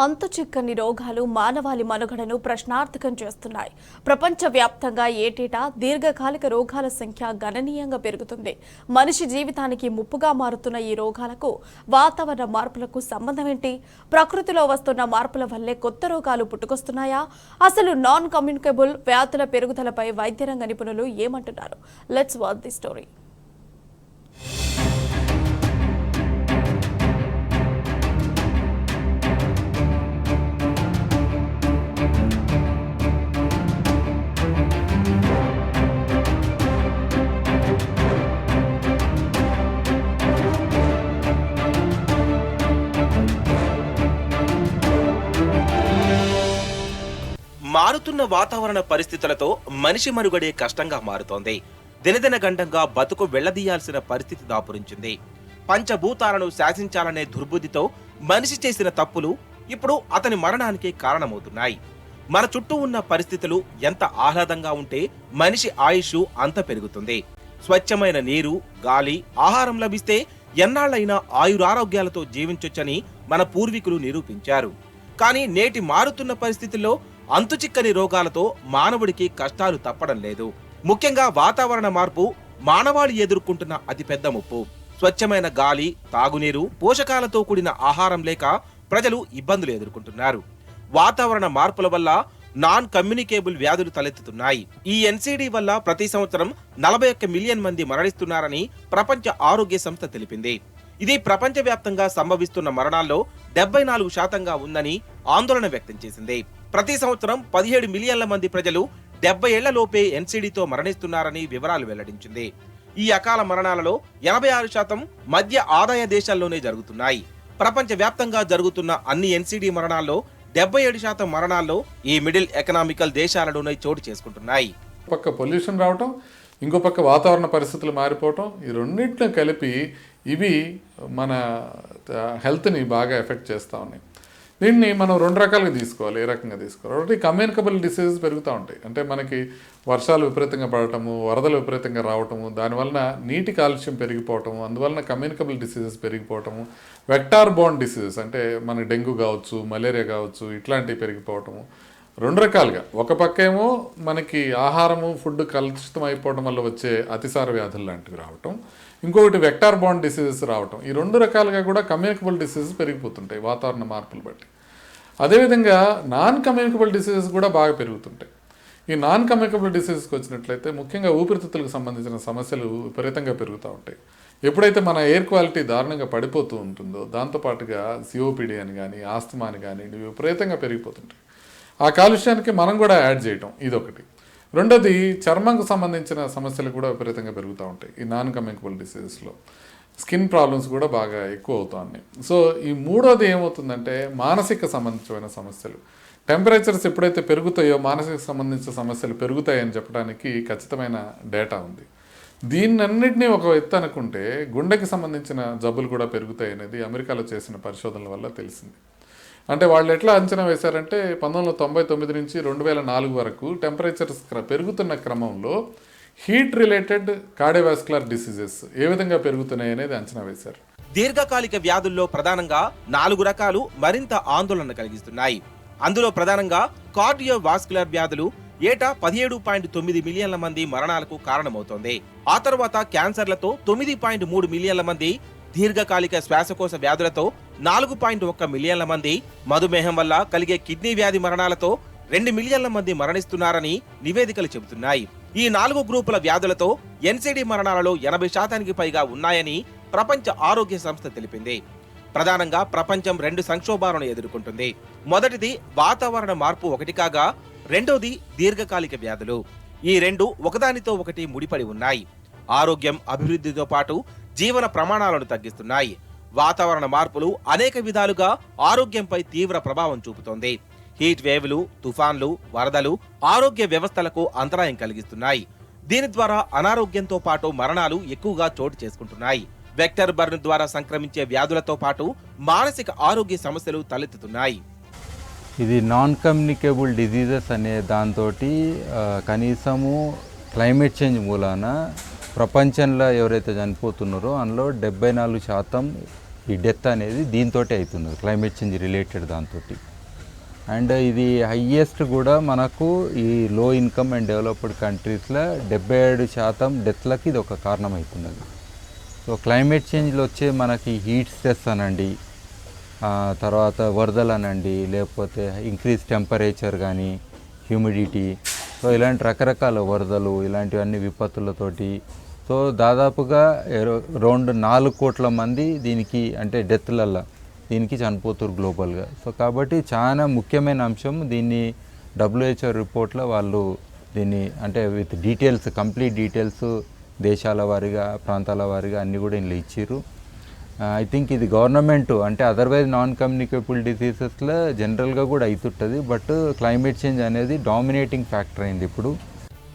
అంతుచిక్కని రోగాలు మానవాళి మనుగడను ప్రశ్నార్థకం చేస్తున్నాయి. ప్రపంచవ్యాప్తంగా ఏటేటా దీర్ఘకాలిక రోగాల సంఖ్య గణనీయంగా పెరుగుతుంది. మనిషి జీవితానికి ముప్పుగా మారుతున్న ఈ రోగాలకు వాతావరణ మార్పులకు సంబంధం ఏంటి? ప్రకృతిలో వస్తున్న మార్పుల వల్లే కొత్త రోగాలు పుట్టుకొస్తున్నాయా? అసలు నాన్ కమ్యూనికేబుల్ వ్యాధుల పెరుగుదలపై వైద్యరంగ నిపుణులు ఏమంటున్నారు? Let's watch the story. మారుతున్న వాతావరణ పరిస్థితులతో మనిషి మనుగడే కష్టంగా మారుతోంది. దినదిన గండంగా బతుకు వెళ్లదీయాల్సిన పరిస్థితి దాపురించింది. పంచభూతాలను శాసించాలనే దుర్బుద్ధితో మనిషి చేసిన తప్పులు ఇప్పుడు అతని మరణానికి కారణమవుతున్నాయి. మన చుట్టూ ఉన్న పరిస్థితులు ఎంత ఆహ్లాదంగా ఉంటే మనిషి ఆయుష్ అంత పెరుగుతుంది. స్వచ్ఛమైన నీరు, గాలి, ఆహారం లభిస్తే ఎన్నాళ్లైనా ఆయురారోగ్యాలతో జీవించొచ్చని మన పూర్వీకులు నిరూపించారు. కానీ నేటి మారుతున్న పరిస్థితుల్లో అంతుచిక్కని రోగాలతో మానవుడికి కష్టాలు తప్పడం లేదు. ముఖ్యంగా వాతావరణ మార్పు మానవాళి ఎదుర్కొంటున్న అతిపెద్ద ముప్పు. స్వచ్ఛమైన గాలి, తాగునీరు, పోషకాలతో కూడిన ఆహారం లేక ప్రజలు ఇబ్బందులు ఎదుర్కొంటున్నారు. వాతావరణ మార్పుల వల్ల నాన్ కమ్యూనికేబుల్ వ్యాధులు తలెత్తుతున్నాయి. ఈ ఎన్సీడీ వల్ల ప్రతి సంవత్సరం 41 మిలియన్ మంది మరణిస్తున్నారని ప్రపంచ ఆరోగ్య సంస్థ తెలిపింది. ఇది ప్రపంచవ్యాప్తంగా సంభవిస్తున్న మరణాల్లో 74% ఉందని ఆందోళన వ్యక్తం చేసింది. ప్రతి సంవత్సరం 17 మిలియన్ల మంది ప్రజలు 70 ఏళ్లలోపే ఎన్సీడీతో మరణిస్తున్నారని వివరాలు వెల్లడించింది. ఈ అకాల మరణాలలో 86% మధ్య ఆదాయ దేశాల్లోనే జరుగుతున్నాయి. ప్రపంచ వ్యాప్తంగా జరుగుతున్న అన్ని ఎన్సీడీ మరణాల్లో 77% మరణాల్లో ఈ మిడిల్ ఎకనామికల్ దేశాలలోనే చోటు చేసుకుంటున్నాయి. పక్క పొల్యూషన్ రావటం, ఇంకో పక్క వాతావరణ పరిస్థితులు మారిపోవటం, ఈ రెండింటిని కలిపి ఇవి మన హెల్త్ని బాగా ఎఫెక్ట్ చేస్తూ ఉన్నాయి. దీన్ని మనం రెండు రకాలుగా తీసుకోవాలి. ఏ రకంగా తీసుకోవాలి? ఒకటి కమ్యూనికబుల్ డిసీజెస్ పెరుగుతూ ఉంటాయి. అంటే మనకి వర్షాలు విపరీతంగా పడటము, వరదలు విపరీతంగా రావటము, దానివలన నీటి కాలుష్యం పెరిగిపోవటము, అందువలన కమ్యూనికబుల్ డిసీజెస్ పెరిగిపోవటము. వెక్టార్ బోర్న్ డిసీజెస్ అంటే మనకి డెంగ్యూ కావచ్చు, మలేరియా కావచ్చు, ఇట్లాంటివి పెరిగిపోవటము. రెండు రకాలుగా, ఒక పక్క ఏమో మనకి ఆహారము, ఫుడ్ కలుషితం అయిపోవడం వల్ల వచ్చే అతిసార వ్యాధులు లాంటివి రావటం, ఇంకొకటి వెక్టార్ బోర్న్ డిసీజెస్ రావటం. ఈ రెండు రకాలుగా కూడా కమ్యూనికబుల్ డిసీజెస్ పెరిగిపోతుంటాయి వాతావరణ మార్పులు బట్టి. అదేవిధంగా నాన్ కమ్యూనికబుల్ డిసీజెస్ కూడా బాగా పెరుగుతుంటాయి. ఈ నాన్ కమ్యూనికబుల్ డిసీజెస్కి వచ్చినట్లయితే ముఖ్యంగా ఊపిరితిత్తులకు సంబంధించిన సమస్యలు విపరీతంగా పెరుగుతూ ఉంటాయి. ఎప్పుడైతే మన ఎయిర్ క్వాలిటీ దారుణంగా పడిపోతూ ఉంటుందో, దాంతోపాటుగా సిఓపిడి అని కానీ, ఆస్తమా అని కానీ ఇవి విపరీతంగా పెరిగిపోతుంటాయి. ఆ కాలుష్యానికి మనం కూడా యాడ్ చేయటం ఇదొకటి. రెండోది, చర్మంకు సంబంధించిన సమస్యలు కూడా విపరీతంగా పెరుగుతూ ఉంటాయి. ఈ నాన్ కమ్యూనికబుల్ డిసీజెస్లో స్కిన్ ప్రాబ్లమ్స్ కూడా బాగా ఎక్కువ అవుతూ ఉన్నాయి. సో ఈ మూడోది ఏమవుతుందంటే మానసిక సంబంధించిన సమస్యలు. టెంపరేచర్స్ ఎప్పుడైతే పెరుగుతాయో మానసిక సంబంధించిన సమస్యలు పెరుగుతాయని చెప్పడానికి ఖచ్చితమైన డేటా ఉంది. దీన్నన్నింటినీ ఒక ఎత్తు అనుకుంటే గుండెకి సంబంధించిన జబ్బులు కూడా పెరుగుతాయి అనేది అమెరికాలో చేసిన పరిశోధనల వల్ల తెలిసింది. అంటే వాళ్ళు ఎట్లా అంచనా వేశారంటే 1999 నుంచి 2004 వరకు టెంపరేచర్స్ పెరుగుతున్న క్రమంలో హీట్ రిలేటెడ్ కార్డియోవాస్కులర్ డిసీజెస్ ఏ విధంగా పెరుగుతున్నాయి అనేది అంచనా వేశారు. దీర్ఘకాలిక వ్యాధుల్లో ప్రధానంగా 4 రకాలు మరింత ఆందోళన కలిగిస్తున్నాయి. అందులో ప్రధానంగా కార్డియోవాస్కులర్ వ్యాధులు ఏటా 17.9 మిలియన్ల మంది మరణాలకు కారణమవుతోంది. ఆ తర్వాత క్యాన్సర్లతో 9.3 మిలియన్ల మంది, దీర్ఘకాలిక శ్వాసకోశ వ్యాధులతో 4.1 మిలియన్ల మంది, మధుమేహం వల్ల కలిగే కిడ్నీ వ్యాధి మరణాలతో 2 మిలియన్ల మంది మరణిస్తున్నారని నివేదికలు చెబుతున్నాయి. ఈ 4 గ్రూపుల వ్యాధులతో ఎన్సీడీ మరణాలలో 80% పైగా ఉన్నాయని ప్రపంచ ఆరోగ్య సంస్థ తెలిపింది. ప్రధానంగా ప్రపంచం 2 సంక్షోభాలను ఎదుర్కొంటుంది. మొదటిది వాతావరణ మార్పు ఒకటి కాగా, రెండోది దీర్ఘకాలిక వ్యాధులు. ఈ రెండు ఒకదానితో ఒకటి ముడిపడి ఉన్నాయి. ఆరోగ్యం అభివృద్ధితో పాటు జీవన ప్రమాణాలను తగ్గిస్తున్నాయి. వాతావరణ మార్పులు అనేక విధాలుగా ఆరోగ్యంపై తీవ్ర ప్రభావం చూపుతోంది. హీట్ వేవ్లు, తుఫాన్లు, వరదలు ఆరోగ్య వ్యవస్థలకు అంతరాయం కలిగిస్తున్నాయి. దీని ద్వారా అనారోగ్యంతో పాటు మరణాలు ఎక్కువగా చోటు చేసుకుంటున్నాయి. వెక్టర్ బర్న్ ద్వారా సంక్రమించే వ్యాధులతో పాటు మానసిక ఆరోగ్య సమస్యలు తలెత్తుతున్నాయి. ఇది నాన్ కమ్యూనికేబుల్ డిజీజెస్ అనే దాంతో కనీసము క్లైమేట్ చేంజ్ మూలాన ప్రపంచంలో ఎవరైతే చనిపోతున్నారో అందులో 74% ఈ డెత్ అనేది దీంతో అవుతున్నది, క్లైమేట్ చేంజ్ రిలేటెడ్ దాంతో. అండ్ ఇది హయ్యెస్ట్ కూడా మనకు ఈ లో ఇన్కమ్ అండ్ డెవలప్డ్ కంట్రీస్లో 77% డెత్లకి ఇది ఒక కారణం అవుతున్నది. సో క్లైమేట్ చేంజ్లో వచ్చే మనకి హీట్ స్ట్రెస్ అనండి, తర్వాత వరదలు అనండి, లేకపోతే ఇంక్రీజ్ టెంపరేచర్ కానీ, హ్యూమిడిటీ, సో ఇలాంటి రకరకాల వరదలు ఇలాంటివన్నీ విపత్తులతోటి సో దాదాపుగా అరౌండ్ 4 కోట్ల మంది దీనికి అంటే డెత్లల్లో దీనికి చనిపోతారు గ్లోబల్గా. సో కాబట్టి చాలా ముఖ్యమైన అంశం. దీన్ని WHO రిపోర్ట్లో వాళ్ళు దీన్ని అంటే విత్ డీటెయిల్స్, కంప్లీట్ డీటెయిల్స్ దేశాల వారీగా, ప్రాంతాల వారీగా అన్నీ కూడా ఇందులో ఇచ్చారు. ఐ థింక్ ఇది గవర్నమెంట్ అంటే అదర్వైజ్ నాన్ కమ్యూనికేబుల్ డిసీజెస్లో జనరల్గా కూడా అవుతుంటుంది, బట్ క్లైమేట్ చేంజ్ అనేది డామినేటింగ్ ఫ్యాక్టర్ అయింది ఇప్పుడు.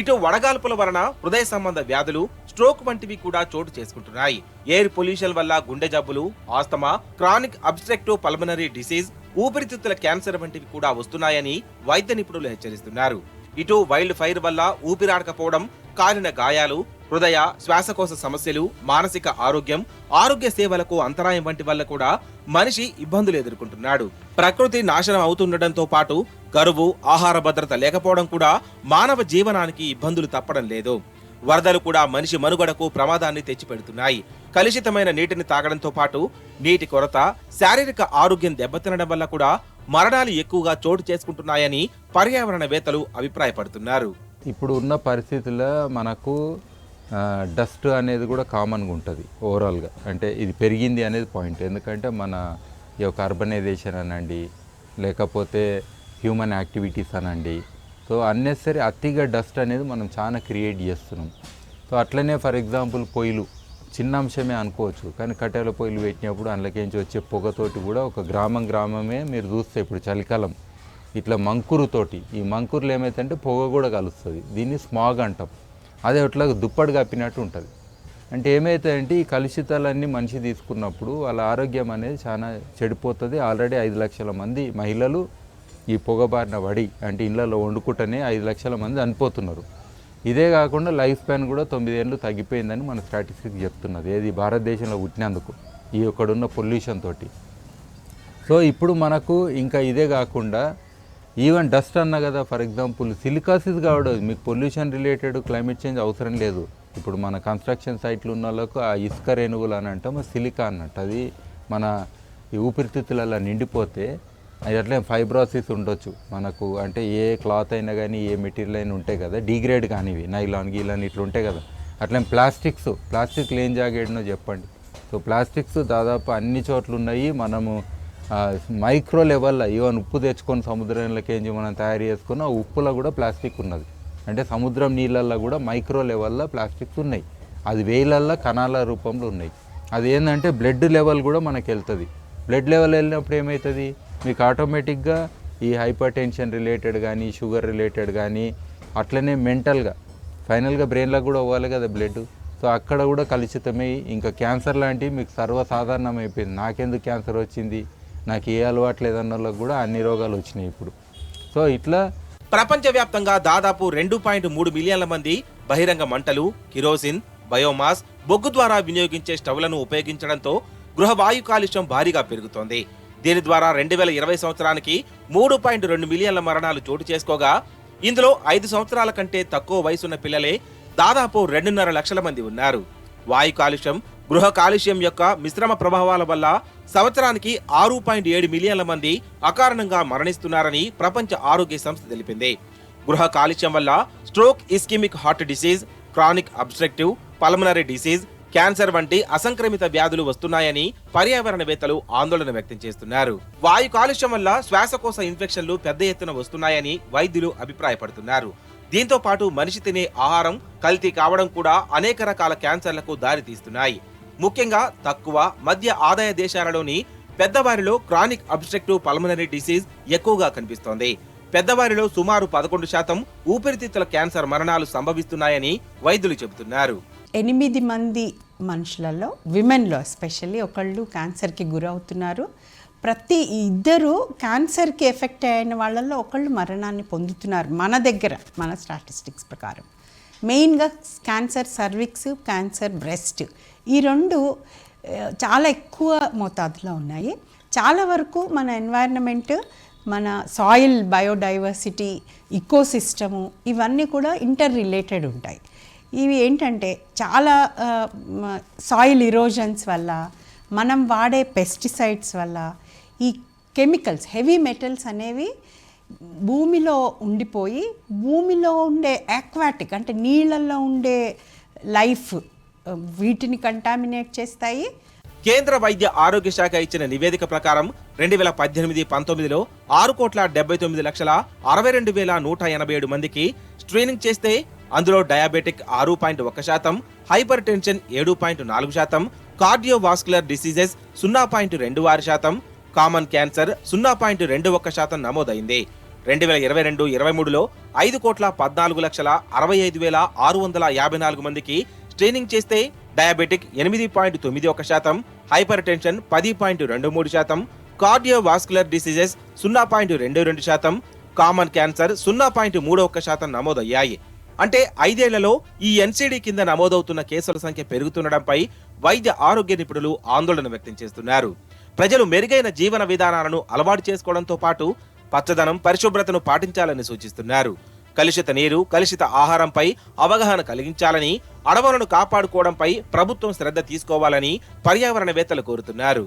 ఇటు వడగాల్పుల వలన హృదయ సంబంధ వ్యాధులు, స్ట్రోక్ వంటివి కూడా చోటు చేసుకుంటున్నాయి. ఎయిర్ పొల్యూషన్ వల్ల గుండె జబ్బులు, asthma, chronic obstructive pulmonary disease, ఊపిరితిత్తుల క్యాన్సర్ వంటివి కూడా వస్తున్నాయని వైద్య నిపుణులు హెచ్చరిస్తున్నారు. ఇటు వైల్డ్ ఫైర్ వల్ల ఊపిరాడకపోవడం, కాలిన గాయాలు, హృదయ శ్వాసకోశ సమస్యలు, మానసిక ఆరోగ్యం, ఆరోగ్య సేవలకు అంతరాయం వంటి వల్ల కూడా మనిషి ఇబ్బందులు ఎదుర్కొంటున్నాడు. ప్రకృతి నాశనం అవుతుండటంతో పాటు కరువు, ఆహార భద్రత లేకపోవడం కూడా మానవ జీవనానికి ఇబ్బందులు తప్పడం లేదు. వరదలు కూడా మనిషి మనుగడకు ప్రమాదాన్ని తెచ్చిపెడుతున్నాయి. కలుషితమైన నీటిని తాగడంతో పాటు నీటి కొరత, శారీరక ఆరోగ్యం దెబ్బతినడం వల్ల కూడా మరణాలు ఎక్కువగా చోటు చేసుకుంటున్నాయని పర్యావరణవేత్తలు అభిప్రాయపడుతున్నారు. ఇప్పుడు ఉన్న పరిస్థితుల్లో మనకు డస్ట్ అనేది కూడా కామన్గా ఉంటుంది ఓవరాల్గా. అంటే ఇది పెరిగింది అనేది పాయింట్. ఎందుకంటే మన ఈ యొక్క అర్బనైజేషన్ అనండి, లేకపోతే హ్యూమన్ యాక్టివిటీస్ అనండి, సో అన్నెసరీ అతిగా డస్ట్ అనేది మనం చాలా క్రియేట్ చేస్తున్నాం. సో అట్లనే ఫర్ ఎగ్జాంపుల్ పొయ్యిలు చిన్న అంశమే అనుకోవచ్చు, కానీ కట్టెల పొయ్యిలు పెట్టినప్పుడు అందులోకించి వచ్చే పొగతోటి కూడా ఒక గ్రామమే మీరు చూస్తే ఇప్పుడు చలికాలం ఇట్లా మంకురుతోటి, ఈ మంకురులు ఏమైతుందంటే పొగ కూడా కలుస్తుంది, దీన్ని స్మాగ్ అంటాం. అదే అట్లా దుప్పటి కప్పినట్టు ఉంటుంది. అంటే ఏమవుతాయంటే ఈ కలుషితాలన్నీ మనిషి తీసుకున్నప్పుడు వాళ్ళ ఆరోగ్యం అనేది చాలా చెడిపోతుంది. ఆల్రెడీ 5 లక్షల మంది మహిళలు ఈ పొగబారిన పడి అంటే ఇళ్లలో వండుకుంటేనే 5 లక్షల మంది చనిపోతున్నారు. ఇదే కాకుండా లైఫ్ స్పాన్ కూడా 9 ఏళ్ళు తగ్గిపోయిందని మన స్టాటిస్టిక్స్ చెప్తున్నది, ఏది భారతదేశంలో పుట్టినందుకు ఈ ఒక్కడున్న పొల్యూషన్ తోటి. సో ఇప్పుడు మనకు ఇంకా ఇదే కాకుండా ఈవెన్ డస్ట్ అన్నా కదా, ఫర్ ఎగ్జాంపుల్ సిలికాసిస్ కావడం, మీకు పొల్యూషన్ రిలేటెడ్ క్లైమేట్ చేంజ్ అవసరం లేదు. ఇప్పుడు మన కన్స్ట్రక్షన్ సైట్లు ఉన్న వాళ్ళకు ఆ ఇసుక రేణువులు అని అంటాం, సిలికా అన్నట్టు. అది మన ఈ ఊపిరితిత్తులలో నిండిపోతే అది అట్లే ఫైబ్రోసిస్ ఉండొచ్చు మనకు. అంటే ఏ క్లాత్ అయినా కానీ ఏ మెటీరియల్ అయినా ఉంటాయి కదా డిగ్రేడ్ కానివి, నైలాన్ గీలాన్ ఇట్లా ఉంటాయి కదా. అట్లే ప్లాస్టిక్లు ఏం జాగేడనో చెప్పండి. సో ప్లాస్టిక్స్ దాదాపు అన్ని చోట్ల ఉన్నాయి. మనము మైక్రో లెవెల్లో ఈవెన్ ఉప్పు తెచ్చుకొని సముద్రంలోకి మనం తయారు చేసుకున్న ఉప్పులో కూడా ప్లాస్టిక్ ఉన్నది. అంటే సముద్రం నీళ్ళల్లో కూడా మైక్రో లెవెల్లో ప్లాస్టిక్స్ ఉన్నాయి. అది వేలల్లో కణాల రూపంలో ఉన్నాయి. అది ఏంటంటే బ్లడ్ లెవెల్ కూడా మనకు వెళ్తుంది. బ్లడ్ లెవెల్ వెళ్ళినప్పుడు ఏమవుతుంది, మీకు ఆటోమేటిక్గా ఈ హైపర్ టెన్షన్ రిలేటెడ్ కానీ, షుగర్ రిలేటెడ్ కానీ, అట్లనే మెంటల్గా ఫైనల్గా బ్రెయిన్లో కూడా పోవాలి కదా బ్లడ్. సో అక్కడ కూడా కలుషితమై ఇంకా క్యాన్సర్ లాంటివి మీకు సర్వసాధారణం అయిపోయింది. నాకెందుకు క్యాన్సర్ వచ్చింది, నాకు ఏ అలవాటు లేదన్న వాళ్ళకి కూడా అన్ని రోగాలు వచ్చినాయి ఇప్పుడు. సో ఇట్లా ప్రపంచవ్యాప్తంగా దాదాపు 2.3 మిలియన్ల మంది బహిరంగ మంటలు, కిరోసిన్, బయోమాస్, బొగ్గు ద్వారా వినియోగించే స్టవ్లను ఉపయోగించడంతో గృహవాయు కాలుష్యం భారీగా పెరుగుతోంది. దీని ద్వారా 2020 సంవత్సరానికి 3.2 మిలియన్ల మరణాలు చోటు చేసుకోగా, ఇందులో 5 సంవత్సరాల కంటే తక్కువ వయసున్న పిల్లలే దాదాపు 2.5 లక్షల మంది ఉన్నారు. వాయు కాలుష్యం, గృహ కాలుష్యం యొక్క మిశ్రమ ప్రభావాల వల్ల సంవత్సరానికి 6.7 మిలియన్ల మంది అకారణంగా మరణిస్తున్నారని ప్రపంచ ఆరోగ్య సంస్థ తెలిపింది. గృహ కాలుష్యం వల్ల stroke, ischaemic heart disease, chronic obstructive pulmonary disease, cancer వంటి అసంక్రమిత వ్యాధులు వస్తున్నాయని పర్యావరణవేత్తలు ఆందోళన వ్యక్తం చేస్తున్నారు. వాయు కాలుష్యం వల్ల శ్వాసకోశ ఇన్ఫెక్షన్లు పెద్ద ఎత్తున వస్తున్నాయని వైద్యులు అభిప్రాయపడుతున్నారు. దీంతో పాటు మనిషి తినే ఆహారం కల్తీ కావడం కూడా అనేక రకాల క్యాన్సర్లకు దారితీస్తున్నాయి. ముఖ్యంగా తక్కువ, మధ్య ఆదాయ దేశాలలోని పెద్దవారిలో క్రానిక్ అబ్స్ట్రక్టివ్ పల్మనరీ డిసీజ్ ఎక్కువగా కనిపిస్తోంది. పెద్దవారిలో సుమారు 11% ఊపిరితిత్తుల క్యాన్సర్ మరణాలు సంభవిస్తున్నాయని వైద్యులు చెబుతున్నారు. 8 మంది మనుషులలో, విమెన్లో ఎస్పెషల్లీ ఒకళ్ళు క్యాన్సర్కి గురవుతున్నారు. ప్రతి 2 క్యాన్సర్కి ఎఫెక్ట్ అయిన వాళ్ళల్లో ఒకళ్ళు మరణాన్ని పొందుతున్నారు మన దగ్గర, మన స్టాటిస్టిక్స్ ప్రకారం. మెయిన్గా క్యాన్సర్ సర్విక్స్, క్యాన్సర్ బ్రెస్ట్, ఈ 2 చాలా ఎక్కువ మోతాదులో ఉన్నాయి. చాలా వరకు మన ఎన్వైరన్మెంట్, మన సాయిల్ బయోడైవర్సిటీ, ఇకోసిస్టము ఇవన్నీ కూడా ఇంటర్ రిలేటెడ్ ఉంటాయి. ఇవి ఏంటంటే చాలా సాయిల్ ఇరోజన్స్ వల్ల, మనం వాడే పెస్టిసైడ్స్ వల్ల ఈ కెమికల్స్, హెవీ మెటల్స్ అనేవి భూమిలో ఉండిపోయి భూమిలో ఉండే ఆక్వాటిక్ అంటే నీళ్ళల్లో ఉండే లైఫ్ వీటిని కంటామినేట్ చేస్తాయి. కేంద్ర వైద్య ఆరోగ్య శాఖ ఇచ్చిన నివేదిక ప్రకారం 2018-19లో 6,79,62,187 మందికి స్క్రీనింగ్ చేస్తే అందులో diabetic 6.1%, hyper tension 7.4%, cardiovascular diseases 0.26%, common cancer 0.21% నమోదైంది. 2022-23లో 5,14,65,654 మందికి స్క్రీనింగ్ చేస్తే diabetic 8.91%, hyper tension 10.23%, cardiovascular diseases 0.22%, common cancer 0.31% నమోదయ్యాయి. అంటే 5 ఏళ్లలో ఈ ఎన్సీడీ కింద నమోదవుతున్న కేసుల సంఖ్య పెరుగుతుండడంపై వైద్య ఆరోగ్య నిపుణులు ఆందోళన వ్యక్తం చేస్తున్నారు. ప్రజలు మెరుగైన జీవన విధానాలను అలవాటు చేసుకోవడంతో పాటు పచ్చదనం, పరిశుభ్రతను పాటించాలని సూచిస్తున్నారు. కలుషిత నీరు, కలుషిత ఆహారంపై అవగాహన కలిగించాలని, అడవులను కాపాడుకోవడంపై ప్రభుత్వం శ్రద్ధ తీసుకోవాలని పర్యావరణవేత్తలు కోరుతున్నారు.